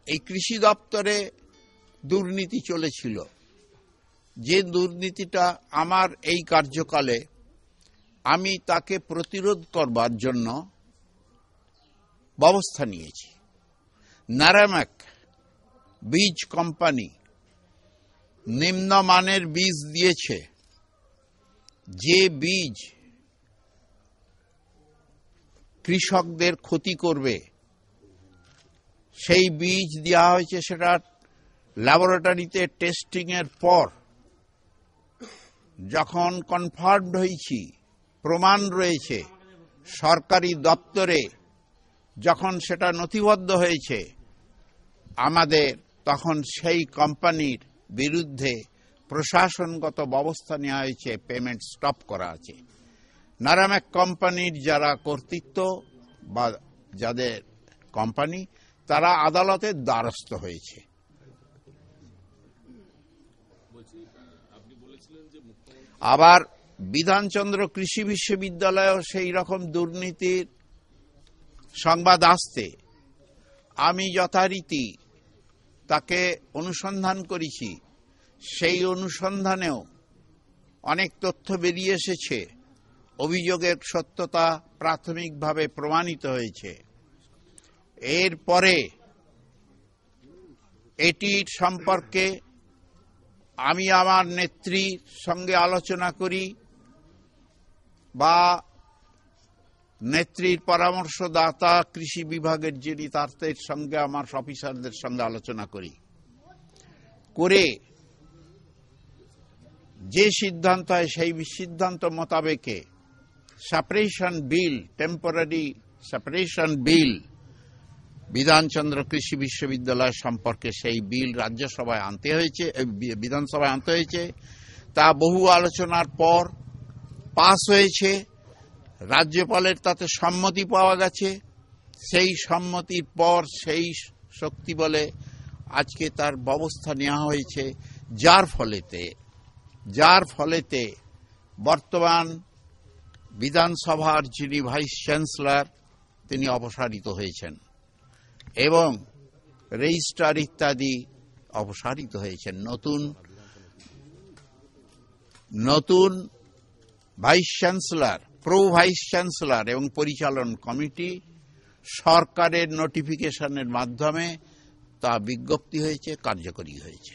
এই কৃষি দপ্তরে দুর্নীতি চলেছিল, যে দুর্নীতিটা আমার এই কার্যকালে আমি তাকে প্রতিরোধ করবার জন্য ব্যবস্থা নিয়েছি। নারাম্যাক বীজ কোম্পানি নিম্নমানের বীজ দিয়েছে, যে বীজ কৃষকদের ক্ষতি করবে সেই বীজ দেওয়া হয়েছে। সেটা ল্যাবরেটরিতে টেস্টিং এর পর যখন কনফার্মড হয়েছি, প্রমাণ রয়েছে, সরকারি দপ্তরে যখন সেটা নথিবদ্ধ হয়েছে আমাদের, তখন সেই কোম্পানির বিরুদ্ধে প্রশাসনগত ব্যবস্থা নেওয়া হয়েছে, পেমেন্ট স্টপ করা আছে। নারাম্যাক কোম্পানির যারা কর্তৃত্ব বা যাদের কোম্পানি, তারা আদালতের দ্বারস্থ হয়েছে। আবার বিধানচন্দ্র কৃষি বিশ্ববিদ্যালয়েও সেই রকম দুর্নীতির সংবাদ আসতে আমি যথারীতি তাকে অনুসন্ধান করেছি। সেই অনুসন্ধানেও অনেক তথ্য বেরিয়ে এসেছে, অভিযোগের সত্যতা প্রাথমিকভাবে প্রমাণিত হয়েছে। এরপরে এটির সম্পর্কে আমি আমার নেত্রীর সঙ্গে আলোচনা করি বা নেত্রীর পরামর্শদাতা কৃষি বিভাগের যিনি, তাদের সঙ্গে আমার অফিসারদের সঙ্গে আলোচনা করি, করে যে সিদ্ধান্ত হয় সেই সিদ্ধান্ত মোতাবেকে সেপারেশন বিল, টেম্পোরারি সেপারেশন বিল বিধানচন্দ্র কৃষি বিশ্ববিদ্যালয় সম্পর্কে সেই বিল রাজ্যসভায় আনতে হয়েছে, বিধানসভায় আনতে হয়েছে। তা বহু আলোচনার পর পাস হয়েছে। রাজ্যপালের তাতে সম্মতি পাওয়া গেছে। সেই সম্মতির পর সেই শক্তি বলে আজকে তার ব্যবস্থা নেওয়া হয়েছে, যার ফলেতে বর্তমান বিধানসভার যিনি ভাইস চ্যান্সেলর তিনি অপসারিত হয়েছেন এবং রেজিস্ট্রার ইত্যাদি অপসারিত হয়েছেন। নতুন vice chancellor, pro vice chancellor এবং পরিচালন কমিটি সরকারের নোটিফিকেশনের মাধ্যমে তা বিজ্ঞপ্তি হয়েছে, কার্যকরী হয়েছে।